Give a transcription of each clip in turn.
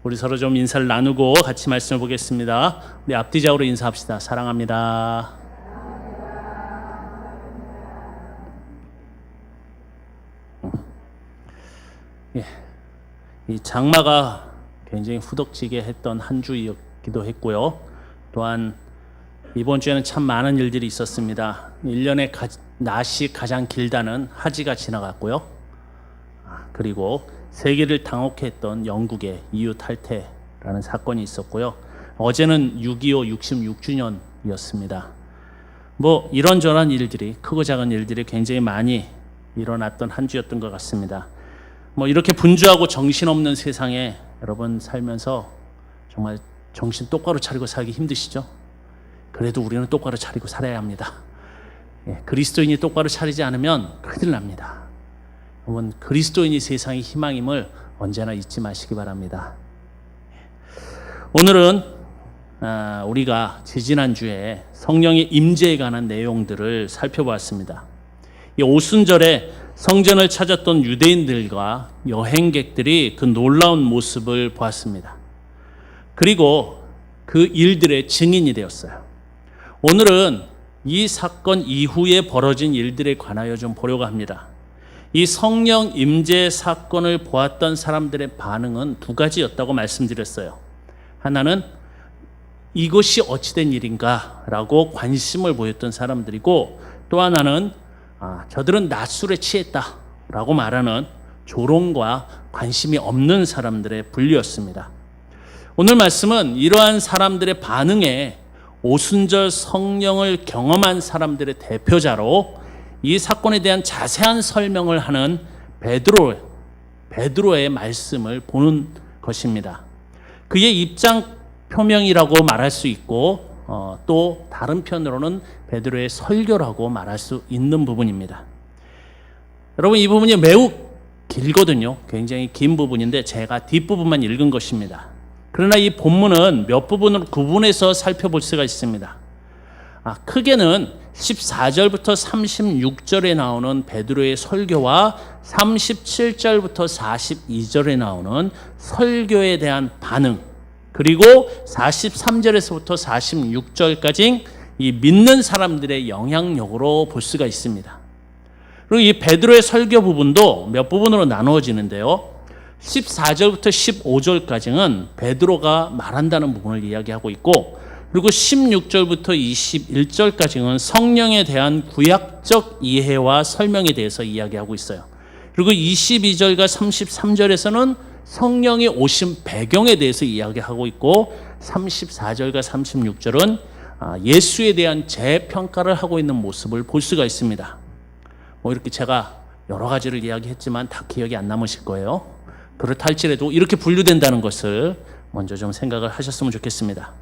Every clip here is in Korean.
우리 서로 좀 인사를 나누고 같이 말씀을 보겠습니다. 우리 앞뒤좌우로 인사합시다. 사랑합니다. 예, 이 장마가 굉장히 후덕지게 했던 한 주이기도 했고요. 또한 이번 주에는 참 많은 일들이 있었습니다. 1년의 낮이 가장 길다는 하지가 지나갔고요. 그리고 세계를 당혹해 했던 영국의 EU 탈퇴라는 사건이 있었고요. 어제는 6.25 66주년이었습니다. 이런저런 일들이, 크고 작은 일들이 굉장히 많이 일어났던 한 주였던 것 같습니다. 이렇게 분주하고 정신없는 세상에 여러분 살면서 정말 정신 똑바로 차리고 살기 힘드시죠? 그래도 우리는 똑바로 차리고 살아야 합니다. 그리스도인이 똑바로 차리지 않으면 큰일 납니다. 여러분, 그리스도인이 세상의 희망임을 언제나 잊지 마시기 바랍니다. 오늘은 우리가 지지난주에 성령의 임재에 관한 내용들을 살펴보았습니다. 이 오순절에 성전을 찾았던 유대인들과 여행객들이 그 놀라운 모습을 보았습니다. 그리고 그 일들의 증인이 되었어요. 오늘은 이 사건 이후에 벌어진 일들에 관하여 좀 보려고 합니다. 이 성령 임재 사건을 보았던 사람들의 반응은 두 가지였다고 말씀드렸어요. 하나는 이것이 어찌된 일인가 라고 관심을 보였던 사람들이고, 또 하나는 저들은 낮술에 취했다 라고 말하는 조롱과 관심이 없는 사람들의 분류였습니다. 오늘 말씀은 이러한 사람들의 반응에 오순절 성령을 경험한 사람들의 대표자로 이 사건에 대한 자세한 설명을 하는 베드로의 말씀을 보는 것입니다. 그의 입장 표명이라고 말할 수 있고, 또 다른 편으로는 베드로의 설교라고 말할 수 있는 부분입니다. 여러분, 이 부분이 매우 길거든요. 굉장히 긴 부분인데 제가 뒷부분만 읽은 것입니다. 그러나 이 본문은 몇 부분으로 구분해서 살펴볼 수가 있습니다. 크게는 14절부터 36절에 나오는 베드로의 설교와 37절부터 42절에 나오는 설교에 대한 반응, 그리고 43절에서부터 46절까지 이 믿는 사람들의 영향력으로 볼 수가 있습니다. 그리고 이 베드로의 설교 부분도 몇 부분으로 나누어지는데요. 14절부터 15절까지는 베드로가 말한다는 부분을 이야기하고 있고, 그리고 16절부터 21절까지는 성령에 대한 구약적 이해와 설명에 대해서 이야기하고 있어요. 그리고 22절과 33절에서는 성령이 오신 배경에 대해서 이야기하고 있고, 34절과 36절은 예수에 대한 재평가를 하고 있는 모습을 볼 수가 있습니다. 이렇게 제가 여러 가지를 이야기했지만 다 기억이 안 남으실 거예요. 그렇다 할지라도 이렇게 분류된다는 것을 먼저 좀 생각을 하셨으면 좋겠습니다.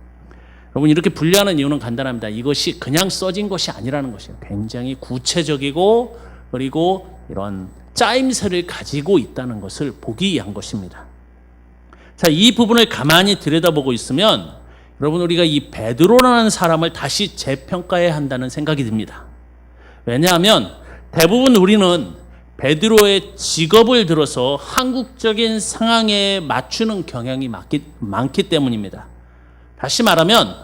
여러분, 이렇게 분류하는 이유는 간단합니다. 이것이 그냥 써진 것이 아니라는 것이에요. 굉장히 구체적이고, 그리고 이런 짜임새를 가지고 있다는 것을 보기 위한 것입니다. 자, 이 부분을 가만히 들여다보고 있으면 여러분, 우리가 이 베드로라는 사람을 다시 재평가해야 한다는 생각이 듭니다. 왜냐하면 대부분 우리는 베드로의 직업을 들어서 한국적인 상황에 맞추는 경향이 많기 때문입니다. 다시 말하면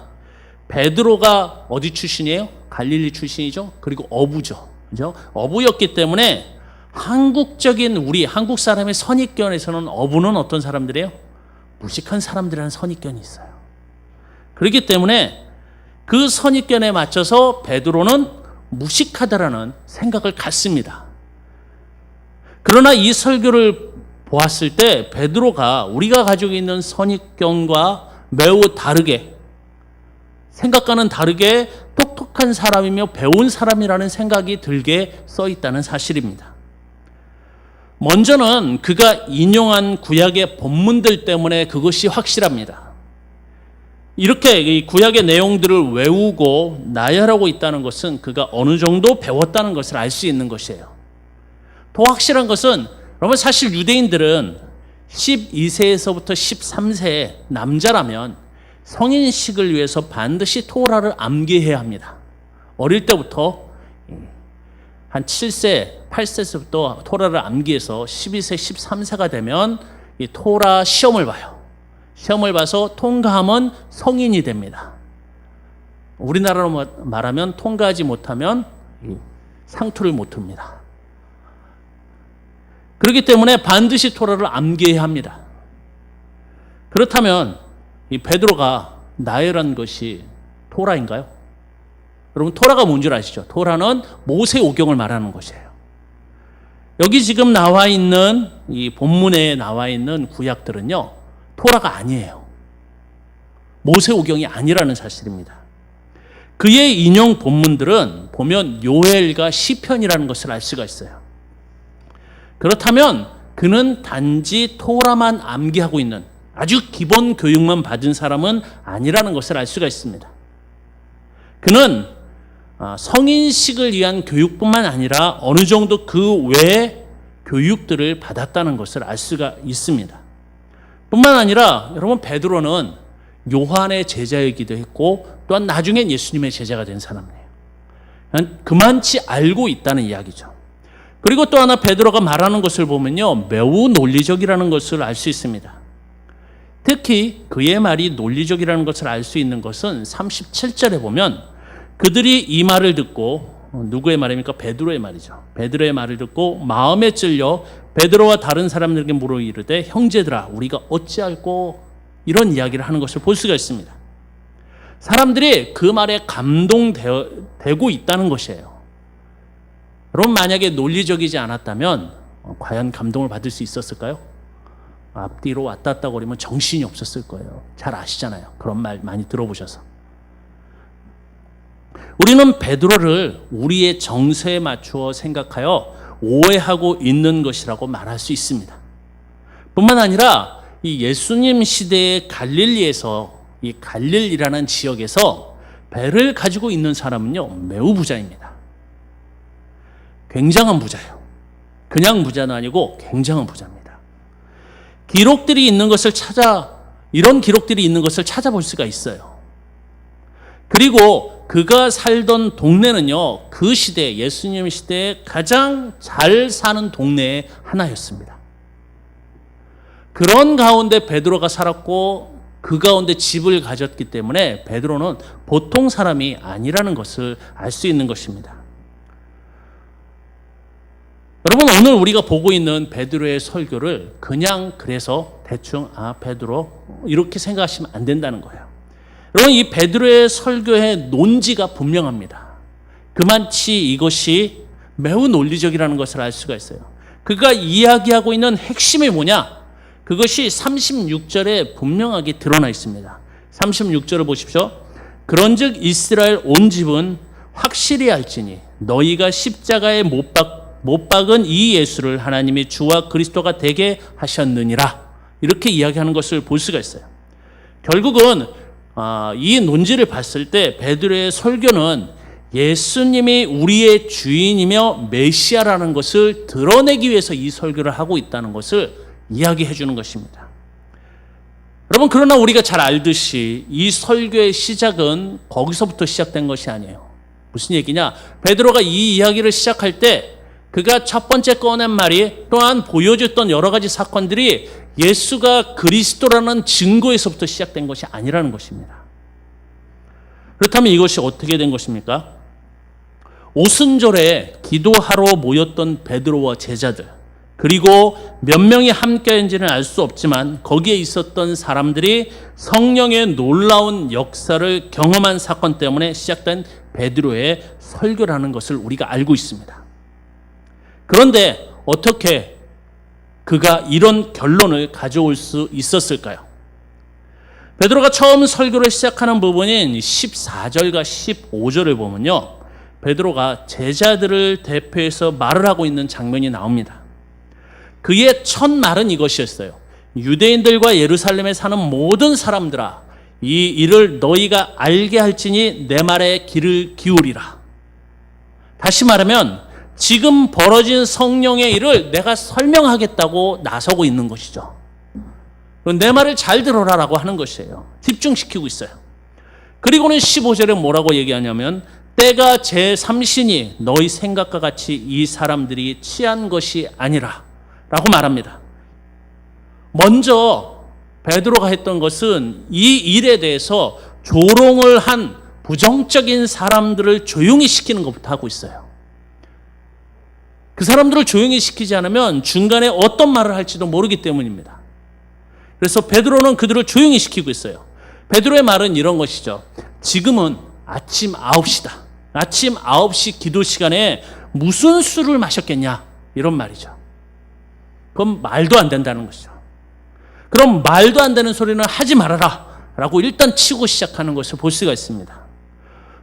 베드로가 어디 출신이에요? 갈릴리 출신이죠. 그리고 어부죠. 그죠? 어부였기 때문에 한국적인 우리 한국 사람의 선입견에서는 어부는 어떤 사람들이에요? 무식한 사람들이라는 선입견이 있어요. 그렇기 때문에 그 선입견에 맞춰서 베드로는 무식하다라는 생각을 갖습니다. 그러나 이 설교를 보았을 때 베드로가 우리가 가지고 있는 선입견과 매우 다르게, 생각과는 다르게 똑똑한 사람이며 배운 사람이라는 생각이 들게 써 있다는 사실입니다. 먼저는 그가 인용한 구약의 본문들 때문에 그것이 확실합니다. 이렇게 이 구약의 내용들을 외우고 나열하고 있다는 것은 그가 어느 정도 배웠다는 것을 알 수 있는 것이에요. 더 확실한 것은 여러분, 사실 유대인들은 12세에서부터 13세의 남자라면 성인식을 위해서 반드시 토라를 암기해야 합니다. 어릴 때부터 한 7세, 8세부터 토라를 암기해서 12세, 13세가 되면 이 토라 시험을 봐요. 시험을 봐서 통과하면 성인이 됩니다. 우리나라로 말하면 통과하지 못하면 상투를 못 틉니다. 그렇기 때문에 반드시 토라를 암기해야 합니다. 그렇다면 이 베드로가 나열한 것이 토라인가요? 여러분, 토라가 뭔 줄 아시죠? 토라는 모세오경을 말하는 것이에요. 여기 지금 나와 있는 이 본문에 나와 있는 구약들은요, 토라가 아니에요. 모세오경이 아니라는 사실입니다. 그의 인용 본문들은 보면 요엘과 시편이라는 것을 알 수가 있어요. 그렇다면 그는 단지 토라만 암기하고 있는 아주 기본 교육만 받은 사람은 아니라는 것을 알 수가 있습니다. 그는 성인식을 위한 교육뿐만 아니라 어느 정도 그 외의 교육들을 받았다는 것을 알 수가 있습니다. 뿐만 아니라 여러분, 베드로는 요한의 제자이기도 했고 또한 나중엔 예수님의 제자가 된 사람이에요. 그만치 알고 있다는 이야기죠. 그리고 또 하나 베드로가 말하는 것을 보면요, 매우 논리적이라는 것을 알 수 있습니다. 특히 그의 말이 논리적이라는 것을 알 수 있는 것은 37절에 보면 그들이 이 말을 듣고, 누구의 말입니까? 베드로의 말이죠. 베드로의 말을 듣고 마음에 찔려 베드로와 다른 사람들에게 물어 이르되 형제들아 우리가 어찌할꼬, 이런 이야기를 하는 것을 볼 수가 있습니다. 사람들이 그 말에 감동되고 있다는 것이에요. 여러분, 만약에 논리적이지 않았다면 과연 감동을 받을 수 있었을까요? 앞뒤로 왔다 갔다 거리면 정신이 없었을 거예요. 잘 아시잖아요. 그런 말 많이 들어보셔서. 우리는 베드로를 우리의 정서에 맞추어 생각하여 오해하고 있는 것이라고 말할 수 있습니다. 뿐만 아니라 이 예수님 시대의 갈릴리에서, 이 갈릴리라는 지역에서 배를 가지고 있는 사람은요, 매우 부자입니다. 굉장한 부자예요. 그냥 부자는 아니고 굉장한 부자입니다. 기록들이 있는 것을 이런 기록들이 있는 것을 찾아볼 수가 있어요. 그리고 그가 살던 동네는요, 그 시대, 예수님 시대에 가장 잘 사는 동네의 하나였습니다. 그런 가운데 베드로가 살았고 그 가운데 집을 가졌기 때문에 베드로는 보통 사람이 아니라는 것을 알 수 있는 것입니다. 여러분, 오늘 우리가 보고 있는 베드로의 설교를 그냥 그래서 대충 베드로 이렇게 생각하시면 안 된다는 거예요. 여러분, 이 베드로의 설교의 논지가 분명합니다. 그만치 이것이 매우 논리적이라는 것을 알 수가 있어요. 그가 이야기하고 있는 핵심이 뭐냐? 그것이 36절에 분명하게 드러나 있습니다. 36절을 보십시오. 그런즉 이스라엘 온 집은 확실히 알지니 너희가 십자가에 못 박은 이 예수를 하나님이 주와 그리스도가 되게 하셨느니라. 이렇게 이야기하는 것을 볼 수가 있어요. 결국은 이 논지를 봤을 때 베드로의 설교는 예수님이 우리의 주인이며 메시아라는 것을 드러내기 위해서 이 설교를 하고 있다는 것을 이야기해 주는 것입니다. 여러분, 그러나 우리가 잘 알듯이 이 설교의 시작은 거기서부터 시작된 것이 아니에요. 무슨 얘기냐? 베드로가 이 이야기를 시작할 때 그가 첫 번째 꺼낸 말이 또한 보여줬던 여러 가지 사건들이 예수가 그리스도라는 증거에서부터 시작된 것이 아니라는 것입니다. 그렇다면 이것이 어떻게 된 것입니까? 오순절에 기도하러 모였던 베드로와 제자들, 그리고 몇 명이 함께인지는 알 수 없지만 거기에 있었던 사람들이 성령의 놀라운 역사를 경험한 사건 때문에 시작된 베드로의 설교라는 것을 우리가 알고 있습니다. 그런데 어떻게 그가 이런 결론을 가져올 수 있었을까요? 베드로가 처음 설교를 시작하는 부분인 14절과 15절을 보면요, 베드로가 제자들을 대표해서 말을 하고 있는 장면이 나옵니다. 그의 첫 말은 이것이었어요. 유대인들과 예루살렘에 사는 모든 사람들아, 이 일을 너희가 알게 할지니 내 말에 귀를 기울이라. 다시 말하면 지금 벌어진 성령의 일을 내가 설명하겠다고 나서고 있는 것이죠. 내 말을 잘 들어라라고 하는 것이에요. 집중시키고 있어요. 그리고는 15절에 뭐라고 얘기하냐면 때가 제3신이 너희 생각과 같이 이 사람들이 취한 것이 아니라 라고 말합니다. 먼저 베드로가 했던 것은 이 일에 대해서 조롱을 한 부정적인 사람들을 조용히 시키는 것부터 하고 있어요. 그 사람들을 조용히 시키지 않으면 중간에 어떤 말을 할지도 모르기 때문입니다. 그래서 베드로는 그들을 조용히 시키고 있어요. 베드로의 말은 이런 것이죠. 지금은 아침 9시다. 아침 9시 기도 시간에 무슨 술을 마셨겠냐? 이런 말이죠. 그건 말도 안 된다는 것이죠. 그럼 말도 안 되는 소리는 하지 말아라 라고 일단 치고 시작하는 것을 볼 수가 있습니다.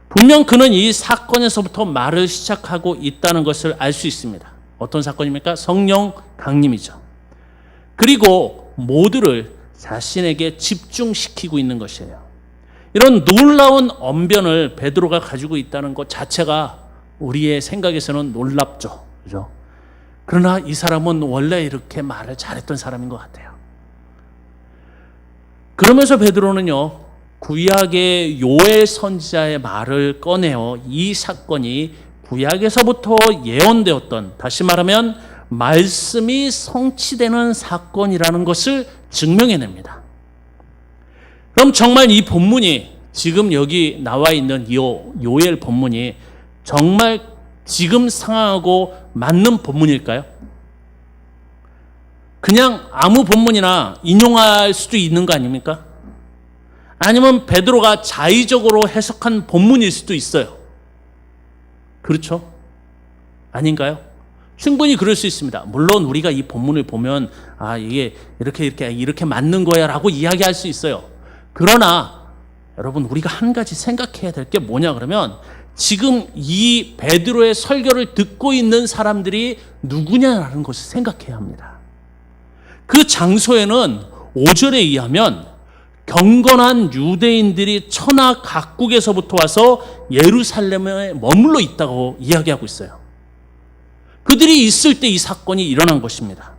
분명 그는 이 사건에서부터 말을 시작하고 있다는 것을 알 수 있습니다. 어떤 사건입니까? 성령 강림이죠. 그리고 모두를 자신에게 집중시키고 있는 것이에요. 이런 놀라운 언변을 베드로가 가지고 있다는 것 자체가 우리의 생각에서는 놀랍죠. 그죠? 그러나 이 사람은 원래 이렇게 말을 잘했던 사람인 것 같아요. 그러면서 베드로는요, 구약의 요엘 선지자의 말을 꺼내어 이 사건이 구약에서부터 예언되었던, 다시 말하면 말씀이 성취되는 사건이라는 것을 증명해냅니다. 그럼 정말 이 본문이, 지금 여기 나와 있는 이 요엘 본문이 정말 지금 상황하고 맞는 본문일까요? 그냥 아무 본문이나 인용할 수도 있는 거 아닙니까? 아니면 베드로가 자의적으로 해석한 본문일 수도 있어요. 그렇죠? 아닌가요? 충분히 그럴 수 있습니다. 물론 우리가 이 본문을 보면 이게 이렇게 맞는 거야 라고 이야기할 수 있어요. 그러나 여러분, 우리가 한 가지 생각해야 될 게 뭐냐 그러면, 지금 이 베드로의 설교를 듣고 있는 사람들이 누구냐라는 것을 생각해야 합니다. 그 장소에는 5절에 의하면 경건한 유대인들이 천하 각국에서부터 와서 예루살렘에 머물러 있다고 이야기하고 있어요. 그들이 있을 때 이 사건이 일어난 것입니다.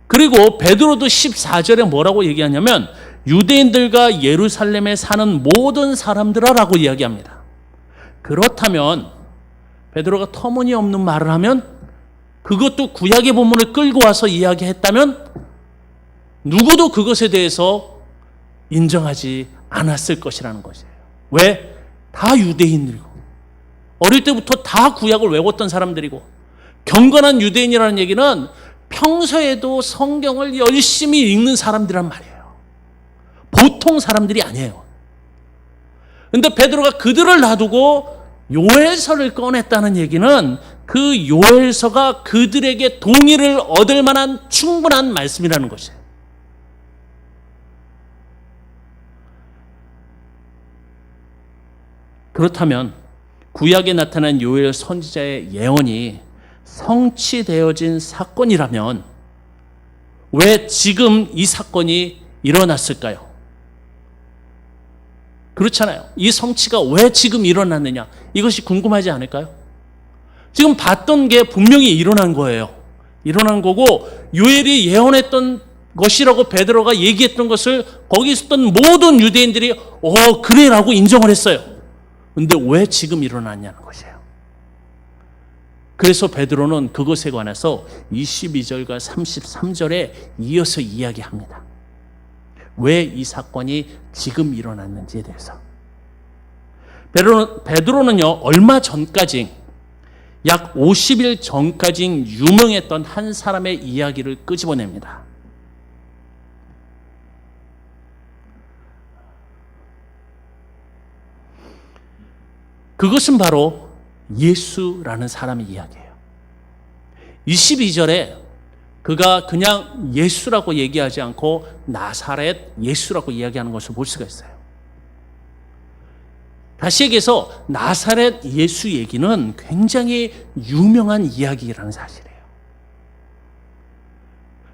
그리고 베드로도 14절에 뭐라고 얘기하냐면, 유대인들과 예루살렘에 사는 모든 사람들아라고 이야기합니다. 그렇다면 베드로가 터무니없는 말을 하면, 그것도 구약의 본문을 끌고 와서 이야기했다면 누구도 그것에 대해서 인정하지 않았을 것이라는 것이에요. 왜? 다 유대인들이고 어릴 때부터 다 구약을 외웠던 사람들이고, 경건한 유대인이라는 얘기는 평소에도 성경을 열심히 읽는 사람들이란 말이에요. 보통 사람들이 아니에요. 그런데 베드로가 그들을 놔두고 요엘서를 꺼냈다는 얘기는 그 요엘서가 그들에게 동의를 얻을 만한 충분한 말씀이라는 것이에요. 그렇다면 구약에 나타난 요엘 선지자의 예언이 성취되어진 사건이라면 왜 지금 이 사건이 일어났을까요? 그렇잖아요. 이 성취가 왜 지금 일어났느냐, 이것이 궁금하지 않을까요? 지금 봤던 게 분명히 일어난 거예요. 일어난 거고, 요엘이 예언했던 것이라고 베드로가 얘기했던 것을 거기 있었던 모든 유대인들이 그래라고 인정을 했어요. 근데 왜 지금 일어났냐는 것이에요. 그래서 베드로는 그것에 관해서 22절과 33절에 이어서 이야기합니다. 왜 이 사건이 지금 일어났는지에 대해서. 베드로는요, 얼마 전까지, 약 50일 전까지 유명했던 한 사람의 이야기를 끄집어냅니다. 그것은 바로 예수라는 사람의 이야기예요. 22절에 그가 그냥 예수라고 얘기하지 않고 나사렛 예수라고 이야기하는 것을 볼 수가 있어요. 다시 얘기해서 나사렛 예수 얘기는 굉장히 유명한 이야기라는 사실이에요.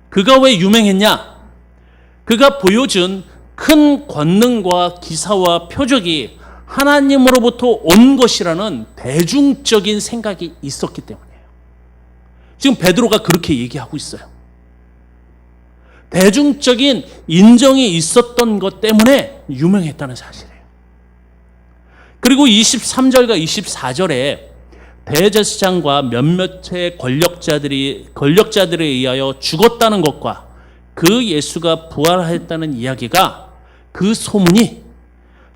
그가 왜 유명했냐? 그가 보여준 큰 권능과 기사와 표적이 하나님으로부터 온 것이라는 대중적인 생각이 있었기 때문이에요. 지금 베드로가 그렇게 얘기하고 있어요. 대중적인 인정이 있었던 것 때문에 유명했다는 사실이에요. 그리고 23절과 24절에 대제사장과 몇몇의 권력자들에 의하여 죽었다는 것과 그 예수가 부활하였다는 이야기가, 그 소문이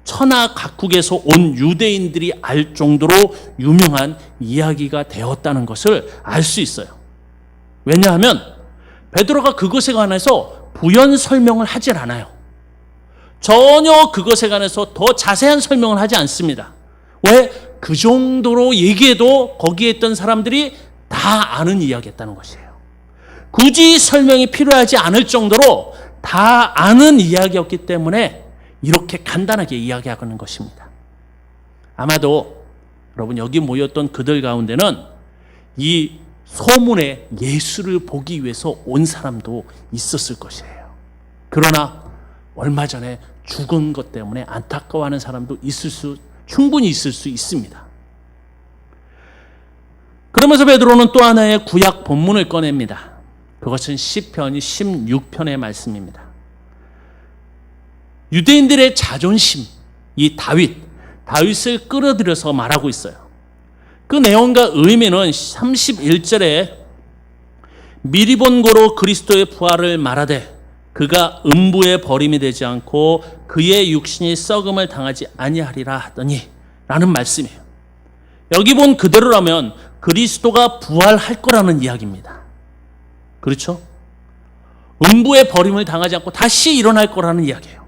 천하 각국에서 온 유대인들이 알 정도로 유명한 이야기가 되었다는 것을 알 수 있어요. 왜냐하면 베드로가 그것에 관해서 부연 설명을 하질 않아요. 전혀 그것에 관해서 더 자세한 설명을 하지 않습니다. 왜? 그 정도로 얘기해도 거기에 있던 사람들이 다 아는 이야기였다는 것이에요. 굳이 설명이 필요하지 않을 정도로 다 아는 이야기였기 때문에 이렇게 간단하게 이야기하는 것입니다. 아마도 여러분 여기 모였던 그들 가운데는 이 소문에 예수를 보기 위해서 온 사람도 있었을 것이에요. 그러나 얼마 전에 죽은 것 때문에 안타까워하는 사람도 충분히 있을 수 있습니다. 그러면서 베드로는 또 하나의 구약 본문을 꺼냅니다. 그것은 시편 16편의 말씀입니다. 유대인들의 자존심, 이 다윗을 끌어들여서 말하고 있어요. 그 내용과 의미는 31절에 미리 본 고로 그리스도의 부활을 말하되 그가 음부에 버림이 되지 않고 그의 육신이 썩음을 당하지 아니하리라 하더니 라는 말씀이에요. 여기 본 그대로라면 그리스도가 부활할 거라는 이야기입니다. 그렇죠? 음부에 버림을 당하지 않고 다시 일어날 거라는 이야기예요.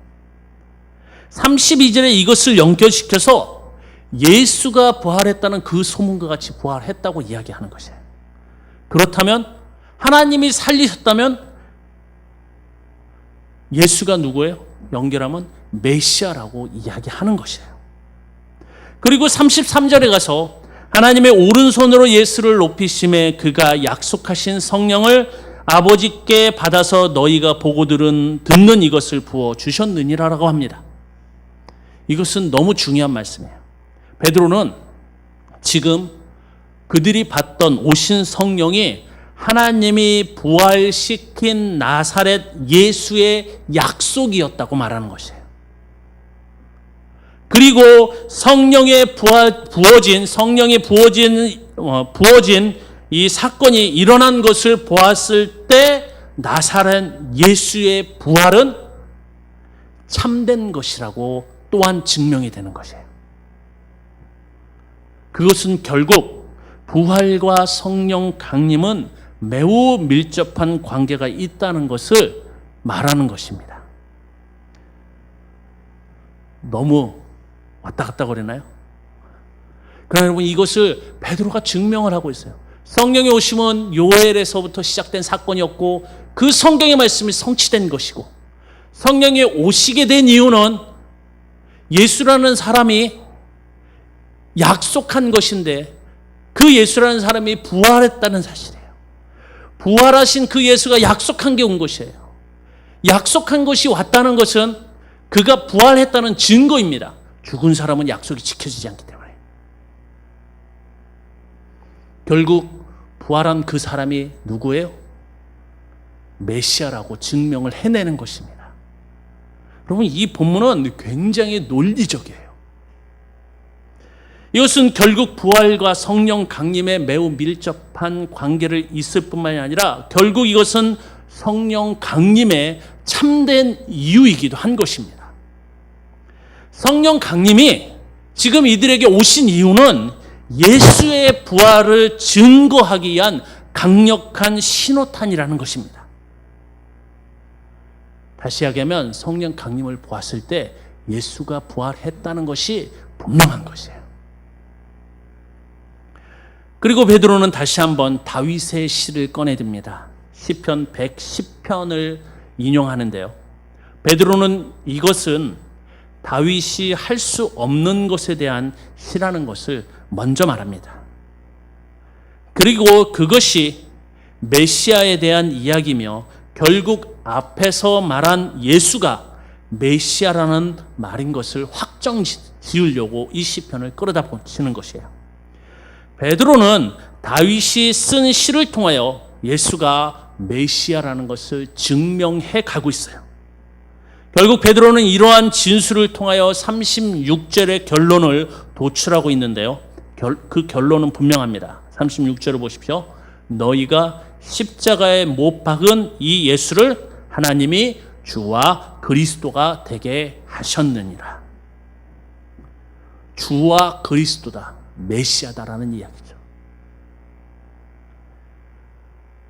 32절에 이것을 연결시켜서 예수가 부활했다는 그 소문과 같이 부활했다고 이야기하는 것이에요. 그렇다면 하나님이 살리셨다면 예수가 누구예요? 연결하면 메시아라고 이야기하는 것이에요. 그리고 33절에 가서 하나님의 오른손으로 예수를 높이심에 그가 약속하신 성령을 아버지께 받아서 너희가 보고 듣는 이것을 부어 주셨느니라라고 합니다. 이것은 너무 중요한 말씀이에요. 베드로는 지금 그들이 받던 오신 성령이 하나님이 부활시킨 나사렛 예수의 약속이었다고 말하는 것이에요. 그리고 성령이 부어진 이 사건이 일어난 것을 보았을 때 나사렛 예수의 부활은 참된 것이라고 또한 증명이 되는 것이에요. 그것은 결국 부활과 성령 강림은 매우 밀접한 관계가 있다는 것을 말하는 것입니다. 너무 왔다 갔다 거리나요? 그러나 여러분 이것을 베드로가 증명을 하고 있어요. 성령의 오심은 요엘에서부터 시작된 사건이었고 그 성경의 말씀이 성취된 것이고 성령이 오시게 된 이유는 예수라는 사람이 약속한 것인데 그 예수라는 사람이 부활했다는 사실이에요. 부활하신 그 예수가 약속한 게 온 것이에요. 약속한 것이 왔다는 것은 그가 부활했다는 증거입니다. 죽은 사람은 약속이 지켜지지 않기 때문에. 결국 부활한 그 사람이 누구예요? 메시아라고 증명을 해내는 것입니다. 여러분 이 본문은 굉장히 논리적이에요. 이것은 결국 부활과 성령 강림에 매우 밀접한 관계를 있을 뿐만이 아니라 결국 이것은 성령 강림의 참된 이유이기도 한 것입니다. 성령 강림이 지금 이들에게 오신 이유는 예수의 부활을 증거하기 위한 강력한 신호탄이라는 것입니다. 다시 이야기하면 성령 강림을 보았을 때 예수가 부활했다는 것이 분명한 것이에요. 그리고 베드로는 다시 한번 다윗의 시를 꺼내듭니다. 시편 110편을 인용하는데요. 베드로는 이것은 다윗이 할 수 없는 것에 대한 시라는 것을 먼저 말합니다. 그리고 그것이 메시아에 대한 이야기며 결국 앞에서 말한 예수가 메시아라는 말인 것을 확정 지으려고 이 시편을 끌어다 보시는 것이에요. 베드로는 다윗이 쓴 시를 통하여 예수가 메시아라는 것을 증명해 가고 있어요. 결국 베드로는 이러한 진술을 통하여 36절의 결론을 도출하고 있는데요. 그 결론은 분명합니다. 36절을 보십시오. 너희가 십자가에 못 박은 이 예수를 하나님이 주와 그리스도가 되게 하셨느니라. 주와 그리스도다, 메시아다라는 이야기죠.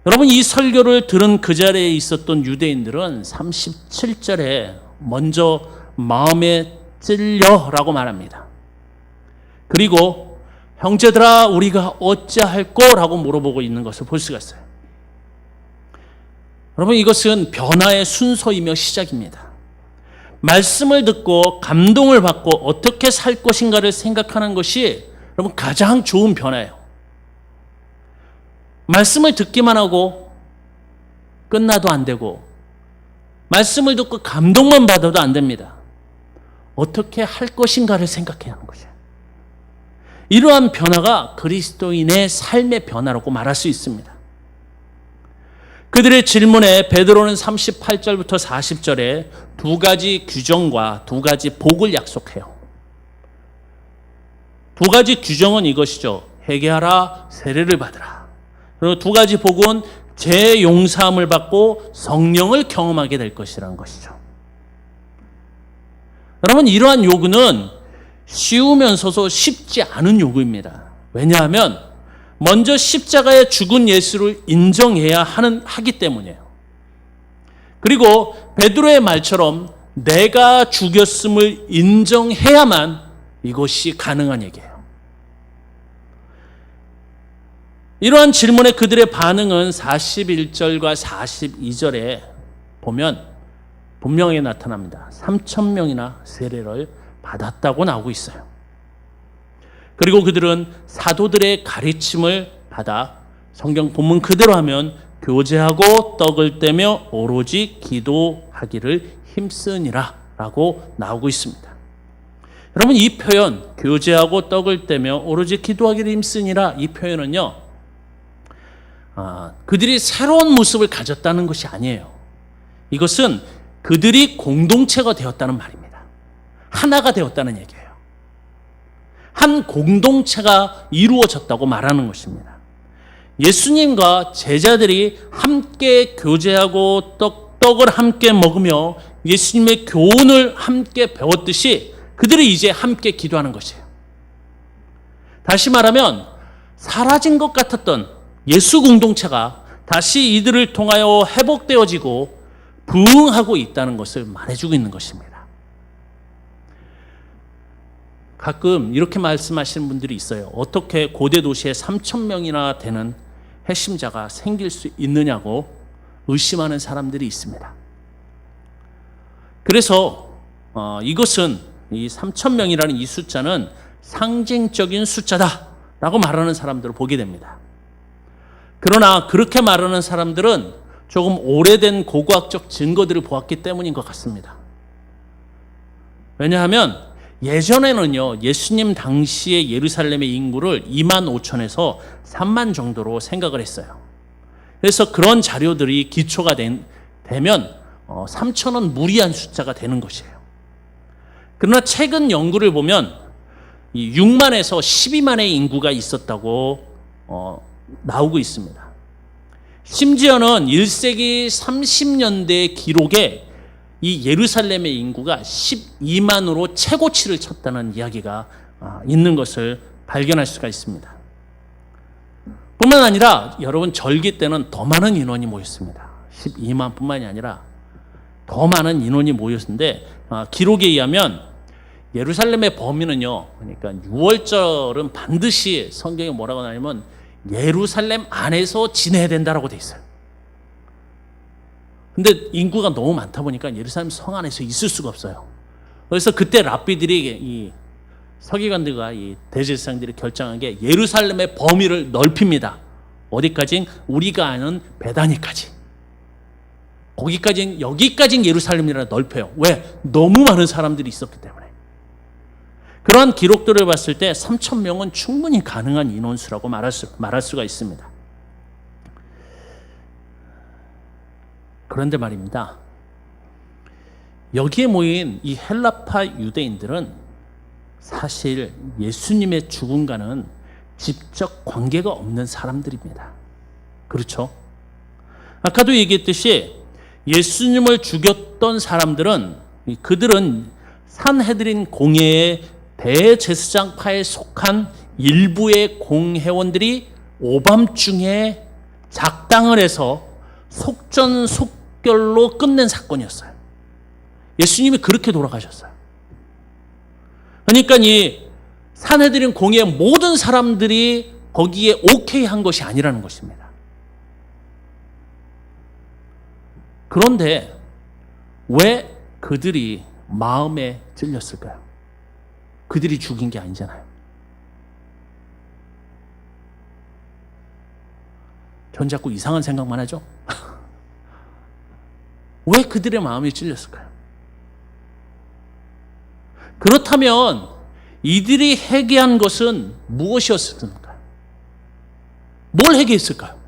여러분, 이 설교를 들은 그 자리에 있었던 유대인들은 37절에 먼저 마음에 찔려라고 말합니다. 그리고 형제들아 우리가 어찌할꼬라고 물어보고 있는 것을 볼 수가 있어요. 여러분, 이것은 변화의 순서이며 시작입니다. 말씀을 듣고 감동을 받고 어떻게 살 것인가를 생각하는 것이 여러분 가장 좋은 변화예요. 말씀을 듣기만 하고 끝나도 안 되고, 말씀을 듣고 감동만 받아도 안 됩니다. 어떻게 할 것인가를 생각해야 하는 것이에요. 이러한 변화가 그리스도인의 삶의 변화라고 말할 수 있습니다. 그들의 질문에 베드로는 38절부터 40절에 두 가지 규정과 두 가지 복을 약속해요. 두 가지 규정은 이것이죠. 회개하라, 세례를 받으라. 그리고 두 가지 복은 죄 용서함을 받고 성령을 경험하게 될 것이라는 것이죠. 여러분, 이러한 요구는 쉬우면서도 쉽지 않은 요구입니다. 왜냐하면 먼저 십자가에 죽은 예수를 인정해야 하기 때문이에요. 그리고 베드로의 말처럼 내가 죽였음을 인정해야만 이것이 가능한 얘기예요. 이러한 질문에 그들의 반응은 41절과 42절에 보면 분명히 나타납니다. 3,000명이나 세례를 받았다고 나오고 있어요. 그리고 그들은 사도들의 가르침을 받아 성경 본문 그대로 하면 교제하고 떡을 떼며 오로지 기도하기를 힘쓰니라 라고 나오고 있습니다. 여러분, 이 표현 교제하고 떡을 떼며 오로지 기도하기를 힘쓰니라, 이 표현은요 그들이 새로운 모습을 가졌다는 것이 아니에요. 이것은 그들이 공동체가 되었다는 말입니다. 하나가 되었다는 얘기예요. 한 공동체가 이루어졌다고 말하는 것입니다. 예수님과 제자들이 함께 교제하고 떡을 함께 먹으며 예수님의 교훈을 함께 배웠듯이 그들이 이제 함께 기도하는 것이에요. 다시 말하면 사라진 것 같았던 예수 공동체가 다시 이들을 통하여 회복되어지고 부흥하고 있다는 것을 말해주고 있는 것입니다. 가끔 이렇게 말씀하시는 분들이 있어요. 어떻게 고대 도시에 3,000명이나 되는 핵심자가 생길 수 있느냐고 의심하는 사람들이 있습니다. 그래서 이것은 이 3,000명이라는 이 숫자는 상징적인 숫자다라고 말하는 사람들을 보게 됩니다. 그러나 그렇게 말하는 사람들은 조금 오래된 고고학적 증거들을 보았기 때문인 것 같습니다. 왜냐하면 예전에는요, 예수님 당시의 예루살렘의 인구를 25,000에서 3만 정도로 생각을 했어요. 그래서 그런 자료들이 기초가 되면 3,000은 무리한 숫자가 되는 것이에요. 그러나 최근 연구를 보면 6만에서 12만의 인구가 있었다고 나오고 있습니다. 심지어는 1세기 30년대 기록에 이 예루살렘의 인구가 12만으로 최고치를 쳤다는 이야기가 있는 것을 발견할 수가 있습니다. 뿐만 아니라 여러분, 절기 때는 더 많은 인원이 모였습니다. 12만 뿐만이 아니라 더 많은 인원이 모였는데 기록에 의하면 예루살렘의 범위는요, 그러니까 6월절은 반드시 성경에 뭐라고 나냐면 예루살렘 안에서 지내야 된다라고 돼 있어요. 근데 인구가 너무 많다 보니까 예루살렘 성 안에서 있을 수가 없어요. 그래서 그때 랍비들이, 이 서기관들과 이 대제사장들이 결정한 게 예루살렘의 범위를 넓힙니다. 어디까지? 우리가 아는 베다니까지. 거기까지, 여기까지 예루살렘이라 넓혀요. 왜? 너무 많은 사람들이 있었기 때문에. 그러한 기록들을 봤을 때 3,000명은 충분히 가능한 인원수라고 말할 수가 있습니다. 그런데 말입니다. 여기에 모인 이 헬라파 유대인들은 사실 예수님의 죽음과는 직접 관계가 없는 사람들입니다. 그렇죠? 아까도 얘기했듯이 예수님을 죽였던 사람들은 그들은 산헤드린 공회의 대제사장파에 속한 일부의 공회원들이 오밤중에 작당을 해서 속전속결로 끝낸 사건이었어요. 예수님이 그렇게 돌아가셨어요. 그러니까 이 산헤드린 공회의 모든 사람들이 거기에 오케이 한 것이 아니라는 것입니다. 그런데 왜 그들이 마음에 찔렸을까요? 그들이 죽인 게 아니잖아요. 전 자꾸 이상한 생각만 하죠? 왜 그들의 마음이 찔렸을까요? 그렇다면 이들이 회개한 것은 무엇이었을까요? 뭘 회개했을까요?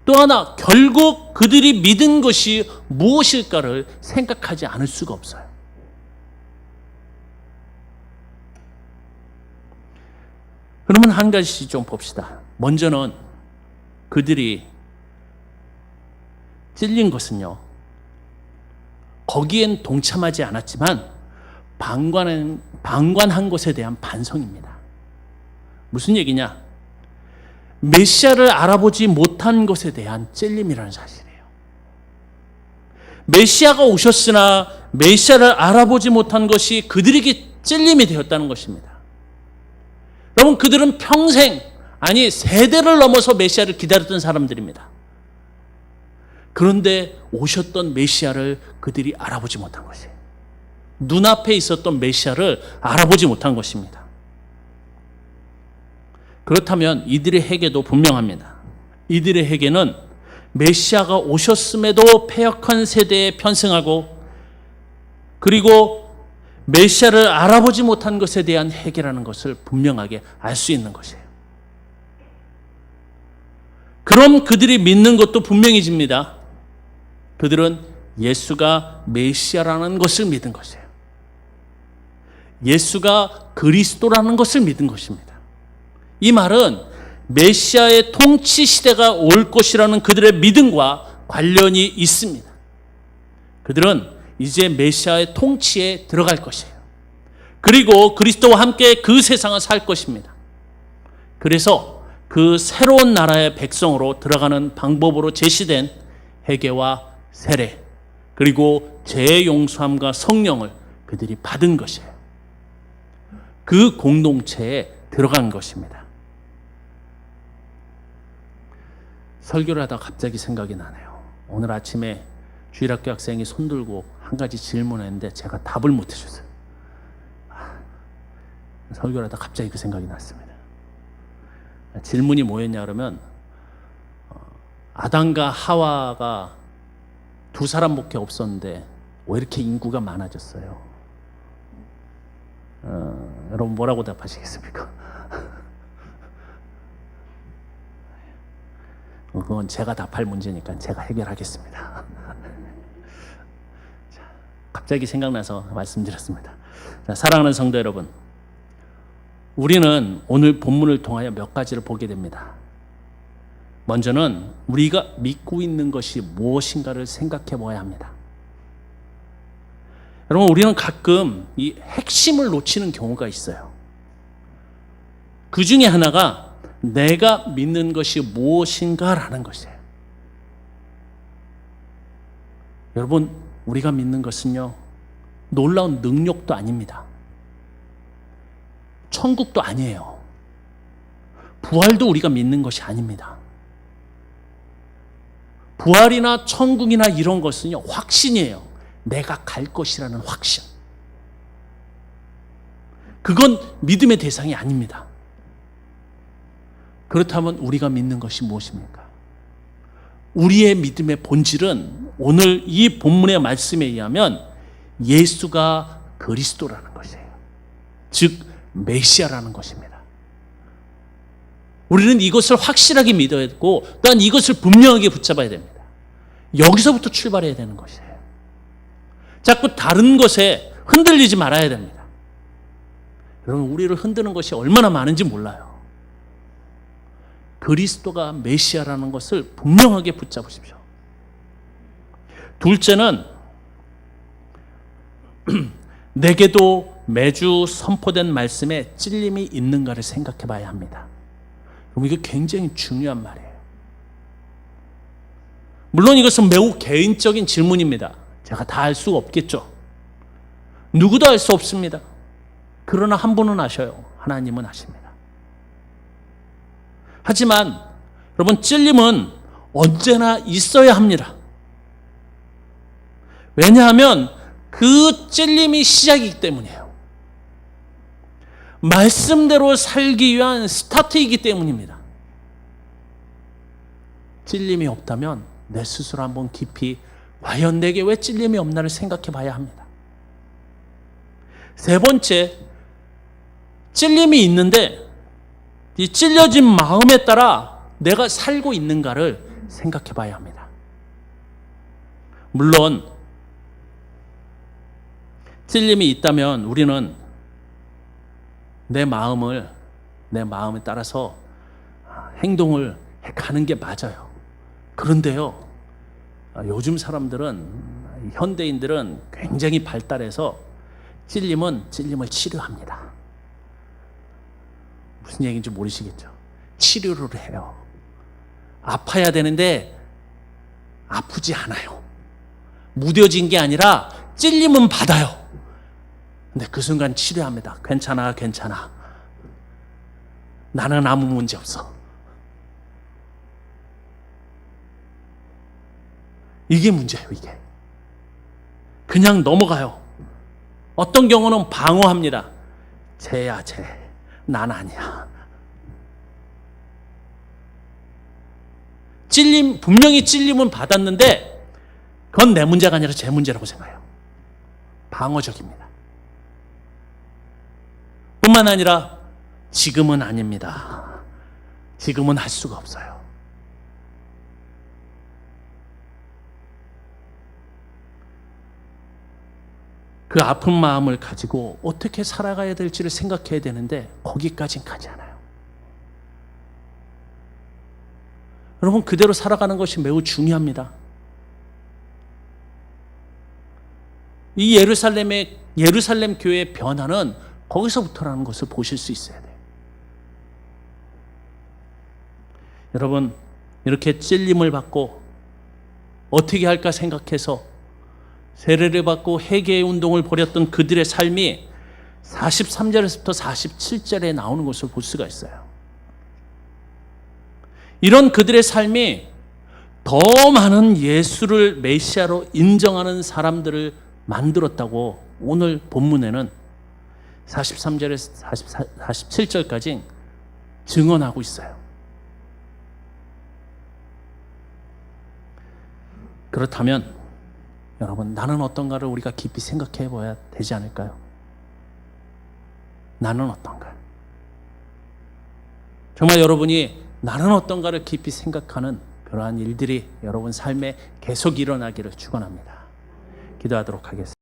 또 하나, 결국 그들이 믿은 것이 무엇일까를 생각하지 않을 수가 없어요. 그러면 한 가지 좀 봅시다. 먼저는 그들이 찔린 것은요, 거기엔 동참하지 않았지만 방관한 것에 대한 반성입니다. 무슨 얘기냐? 메시아를 알아보지 못한 것에 대한 찔림이라는 사실이에요. 메시아가 오셨으나 메시아를 알아보지 못한 것이 그들에게 찔림이 되었다는 것입니다. 여러분, 그들은 평생, 아니 세대를 넘어서 메시아를 기다렸던 사람들입니다. 그런데 오셨던 메시아를 그들이 알아보지 못한 것이에요. 눈앞에 있었던 메시아를 알아보지 못한 것입니다. 그렇다면 이들의 회개도 분명합니다. 이들의 회개는 메시아가 오셨음에도 패역한 세대에 편승하고, 그리고 메시아를 알아보지 못한 것에 대한 회개라는 것을 분명하게 알 수 있는 것이에요. 그럼 그들이 믿는 것도 분명해집니다. 그들은 예수가 메시아라는 것을 믿은 것이에요. 예수가 그리스도라는 것을 믿은 것입니다. 이 말은 메시아의 통치 시대가 올 것이라는 그들의 믿음과 관련이 있습니다. 그들은 이제 메시아의 통치에 들어갈 것이에요. 그리고 그리스도와 함께 그 세상을 살 것입니다. 그래서 그 새로운 나라의 백성으로 들어가는 방법으로 제시된 회개와 세례, 그리고 죄의 용서함과 성령을 그들이 받은 것이에요. 그 공동체에 들어간 것입니다. 설교를 하다가 갑자기 생각이 나네요. 오늘 아침에 주일학교 학생이 손들고 한 가지 질문했는데 제가 답을 못 해줬어요. 설교를 하다가 갑자기 그 생각이 났습니다. 질문이 뭐였냐 그러면, 아담과 하와가 두 사람밖에 없었는데 왜 이렇게 인구가 많아졌어요? 여러분 뭐라고 답하시겠습니까? 그건 제가 답할 문제니까 제가 해결하겠습니다. 자, 갑자기 생각나서 말씀드렸습니다. 자, 사랑하는 성도 여러분, 우리는 오늘 본문을 통하여 몇 가지를 보게 됩니다. 먼저는 우리가 믿고 있는 것이 무엇인가를 생각해 보아야 합니다. 여러분, 우리는 가끔 이 핵심을 놓치는 경우가 있어요. 그 중에 하나가 내가 믿는 것이 무엇인가라는 것이에요. 여러분, 우리가 믿는 것은요, 놀라운 능력도 아닙니다. 천국도 아니에요. 부활도 우리가 믿는 것이 아닙니다. 부활이나 천국이나 이런 것은요, 확신이에요. 내가 갈 것이라는 확신. 그건 믿음의 대상이 아닙니다. 그렇다면 우리가 믿는 것이 무엇입니까? 우리의 믿음의 본질은 오늘 이 본문의 말씀에 의하면 예수가 그리스도라는 것이에요. 즉 메시아라는 것입니다. 우리는 이것을 확실하게 믿어야 되고, 또한 이것을 분명하게 붙잡아야 됩니다. 여기서부터 출발해야 되는 것이에요. 자꾸 다른 것에 흔들리지 말아야 됩니다. 여러분, 우리를 흔드는 것이 얼마나 많은지 몰라요. 그리스도가 메시아라는 것을 분명하게 붙잡으십시오. 둘째는 내게도 매주 선포된 말씀에 찔림이 있는가를 생각해 봐야 합니다. 그럼 이게 굉장히 중요한 말이에요. 물론 이것은 매우 개인적인 질문입니다. 제가 다 알 수가 없겠죠. 누구도 알 수 없습니다. 그러나 한 분은 아셔요. 하나님은 아십니다. 하지만 여러분, 찔림은 언제나 있어야 합니다. 왜냐하면 그 찔림이 시작이기 때문이에요. 말씀대로 살기 위한 스타트이기 때문입니다. 찔림이 없다면 내 스스로 한번 깊이 과연 내게 왜 찔림이 없나를 생각해 봐야 합니다. 세 번째, 찔림이 있는데 이 찔려진 마음에 따라 내가 살고 있는가를 생각해 봐야 합니다. 물론 찔림이 있다면 우리는 내 마음에 따라서 행동을 가는 게 맞아요. 그런데요, 요즘 사람들은, 현대인들은 굉장히 발달해서 찔림을 치료합니다. 무슨 얘기인지 모르시겠죠? 치료를 해요. 아파야 되는데 아프지 않아요. 무뎌진 게 아니라 찔림은 받아요. 근데 그 순간 치료합니다. 괜찮아. 나는 아무 문제 없어. 이게 문제예요, 이게. 그냥 넘어가요. 어떤 경우는 방어합니다. 쟤야, 쟤. 난 아니야. 분명히 찔림은 받았는데 그건 내 문제가 아니라 제 문제라고 생각해요. 방어적입니다. 뿐만 아니라 지금은 아닙니다. 지금은 할 수가 없어요. 그 아픈 마음을 가지고 어떻게 살아가야 될지를 생각해야 되는데 거기까지는 가지 않아요. 여러분, 그대로 살아가는 것이 매우 중요합니다. 이 예루살렘 교회의 변화는 거기서부터라는 것을 보실 수 있어야 돼요. 여러분, 이렇게 찔림을 받고 어떻게 할까 생각해서 세례를 받고 회개의 운동을 벌였던 그들의 삶이 43절에서부터 47절에 나오는 것을 볼 수가 있어요. 이런 그들의 삶이 더 많은 예수를 메시아로 인정하는 사람들을 만들었다고 오늘 본문에는 43절에서 47절까지 증언하고 있어요. 그렇다면 여러분, 나는 어떤가를 우리가 깊이 생각해 봐야 되지 않을까요? 나는 어떤가? 정말 여러분이 나는 어떤가를 깊이 생각하는 그러한 일들이 여러분 삶에 계속 일어나기를 축원합니다. 기도하도록 하겠습니다.